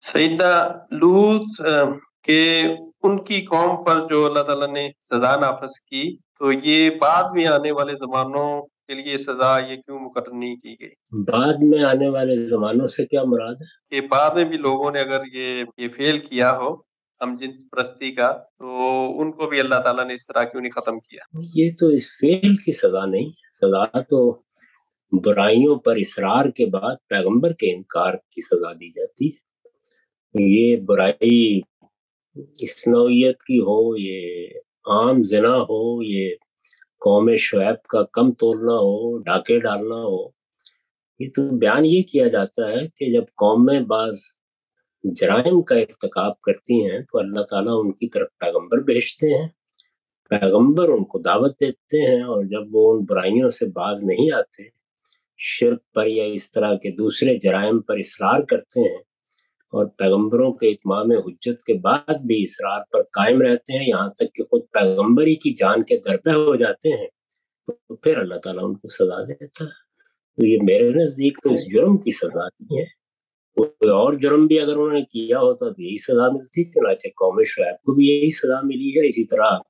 सैयदना लूत के उनकी कौम पर जो अल्लाह ताला ने सजा नाफिज की, तो ये बाद में आने वाले जमानों के लिए सजा ये क्यों मुकर्रर नहीं की गई? बाद में आने वाले जमानों से क्या मुराद है? कि बाद में भी लोगों ने अगर ये फेल किया हो हम जिन्स परस्ती का, तो उनको भी अल्लाह ताला ने इस तरह क्यों नहीं खत्म किया? ये तो इस फेल की सजा नहीं, सजा तो बुराइयों पर इसरार के बाद पैगंबर के इनकार की सजा दी जाती है। ये बुराई इस नौइयत की हो, ये आम जना हो, ये कौम शुएब का कम तोलना हो, डाके डालना हो, ये तो बयान ये किया जाता है कि जब कौमें बाज जराइम का इर्तिकाब करती हैं तो अल्लाह ताला उनकी तरफ पैगंबर भेजते हैं, पैगंबर उनको दावत देते हैं, और जब वो उन बुराइयों से बाज नहीं आते, शिर्क पर या इस तरह के दूसरे जराइम पर इसरार करते हैं और पैगंबरों के इत्माम हुज्जत के बाद भी इसरार पर कायम रहते हैं, यहाँ तक कि खुद पैगंबरी की जान के दरपे हो जाते हैं, तो फिर अल्लाह ताला उनको सजा देता है। तो ये मेरे नजदीक तो इस जुर्म की सजा नहीं है, कोई और जुर्म भी अगर उन्होंने किया होता तो यही सजा मिलती, चुनाचे कौम शुएब को भी यही सजा मिली है, इसी तरह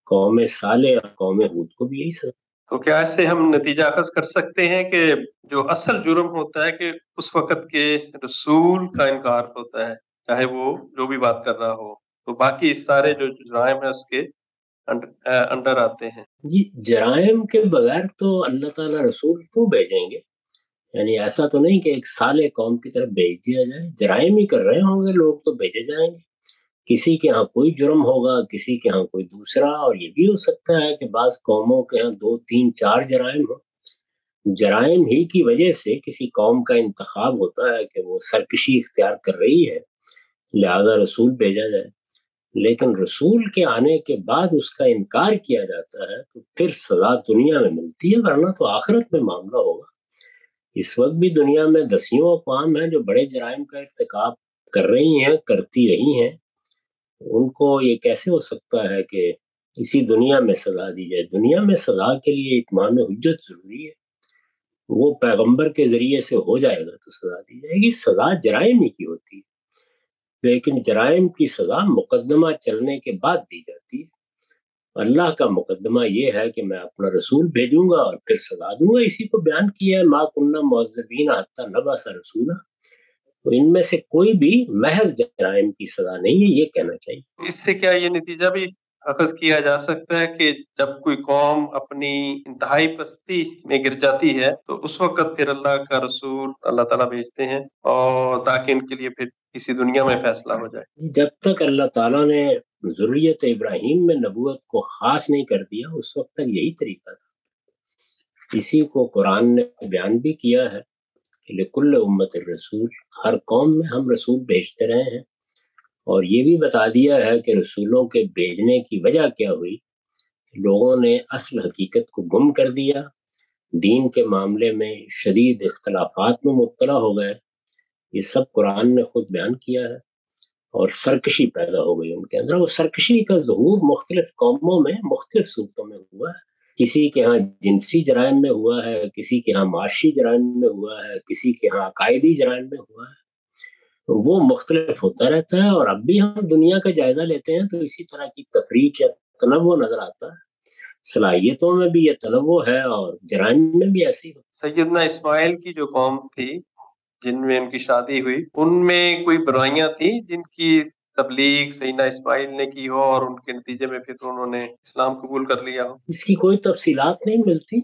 कौम साले और कौम हूद को भी यही सजा। तो क्या इससे हम नतीजा अखज़ कर सकते हैं कि जो असल जुर्म होता है कि उस वक़्त के रसूल का इनकार होता है, चाहे वो जो भी बात कर रहा हो, तो बाकी सारे जो जुराइम है उसके अंडर आते हैं? ये जराइम के बगैर तो अल्लाह ताला रसूल क्यों भेजेंगे? यानी ऐसा तो नहीं कि एक साले कौम की तरफ भेज दिया जाए, जराइम ही कर रहे होंगे लोग तो भेजे जाएंगे। किसी के यहाँ कोई जुर्म होगा, किसी के यहाँ कोई दूसरा, और ये भी हो सकता है कि बाज कौमों के यहाँ 2, 3, 4 जराइम हो। जराइम ही की वजह से किसी कौम का इंतखाब होता है कि वो सरकशी इख्तियार कर रही है, लिहाजा रसूल भेजा जाए। लेकिन रसूल के आने के बाद उसका इनकार किया जाता है तो फिर सजा दुनिया में मिलती है, वरना तो आखिरत में मामला होगा। इस वक्त भी दुनिया में दसियों अक़वाम हैं जो बड़े जराइम का इर्तिकाब कर रही हैं, करती रही हैं। उनको ये कैसे हो सकता है कि इसी दुनिया में सजा दी जाए? दुनिया में सजा के लिए इत्माम हुज्जत जरूरी है, वो पैगंबर के जरिए से हो जाएगा तो सजा दी जाएगी। सजा जराइम ही की होती है, लेकिन जराइम की सजा मुकदमा चलने के बाद दी जाती है। अल्लाह का मुकदमा ये है कि मैं अपना रसूल भेजूंगा और फिर सजा दूंगा। इसी को बयान किया है, मा कुन्ना मुअज़्ज़िबीन हत्ता नबअसा रसूला। तो इनमें से कोई भी महज जराइम की सजा नहीं है, ये कहना चाहिए। इससे क्या ये नतीजा भी अखज़ किया जा सकता है कि जब कोई कौम अपनी इंतहाई पस्ती में गिर जाती है, तो उस वक़्त फिर अल्लाह का रसूल अल्लाह ताला भेजते हैं और ताकि इनके लिए फिर इसी दुनिया में फैसला हो जाए? जब तक अल्लाह ताला ने ज़ुर्रियत इब्राहीम में नबूवत को खास नहीं कर दिया, उस वक्त तक यही तरीका था। इसी को कुरान ने बयान भी किया है कि लिकुल्ल उम्मतिर रसूल, हर कौम में हम रसूल भेजते रहे हैं, और ये भी बता दिया है कि रसूलों के भेजने की वजह क्या हुई। लोगों ने असल हकीकत को गुम कर दिया, दीन के मामले में शदीद इख्तलाफात में मुब्तला हो गए। ये सब कुरान ने खुद बयान किया है, और सरकशी पैदा हो गई उनके अंदर। वो सरकशी का ज़हूर मुख्तलिफ कौमों में मुख्तलिफ सूरतों में हुआ है। किसी के यहाँ जिनसी जराइम में हुआ है, किसी के यहाँ माशी जराइम में हुआ है, किसी के यहाँ अकायदी जराइम में हुआ है। तो वो मुख्तलिफ होता रहता है, और अब भी हम दुनिया का जायजा लेते हैं तो इसी तरह की तफरीक या तनव्वुर नजर आता है। सलाहियतों में भी ये तनव्वुर है और जराइम में भी ऐसे ही। सैयदना इस्माइल की जो कौम थी जिनमें उनकी शादी हुई, उनमें कोई बुराइयां थी जिनकी तबलीग सैयदना इस्माइल ने की हो और उनके नतीजे में फिर उन्होंने इस्लाम कबूल कर लिया हो? इसकी कोई तफसीलात नहीं मिलती।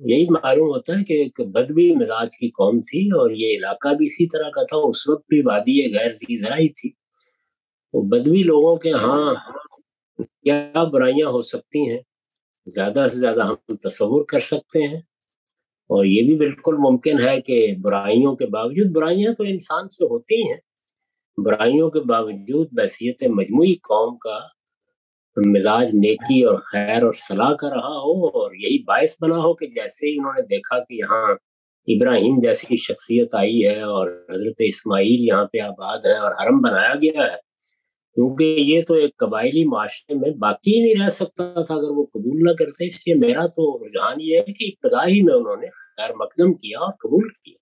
यही मालूम होता है कि एक बदवी मिजाज की कौम थी, और ये इलाका भी इसी तरह का था। उस वक्त भी वादी गैर ज़राई थी। तो बदवी लोगों के यहाँ क्या बुराइयां हो सकती हैं, ज्यादा से ज्यादा हम तसव्वुर कर सकते हैं। और ये भी बिल्कुल मुमकिन है कि बुराइयों के बावजूद, बुराइयां तो इंसान से होती हैं, बुराइयों के बावजूद बहसियत मजमूई कौम का मिजाज नेकी और खैर और सलाह का रहा हो, और यही बायस बना हो कि जैसे ही उन्होंने देखा कि यहाँ इब्राहिम जैसी शख्सियत आई है और हजरत इस्माइल यहाँ पे आबाद है और हरम बनाया गया है, क्योंकि ये तो एक कबायली माशरे में बाकी ही नहीं रह सकता था अगर वो कबूल ना करते। इसलिए मेरा तो रुझान ये है कि इब्तदा ही में उन्होंने खैर मकदम किया और कबूल किया।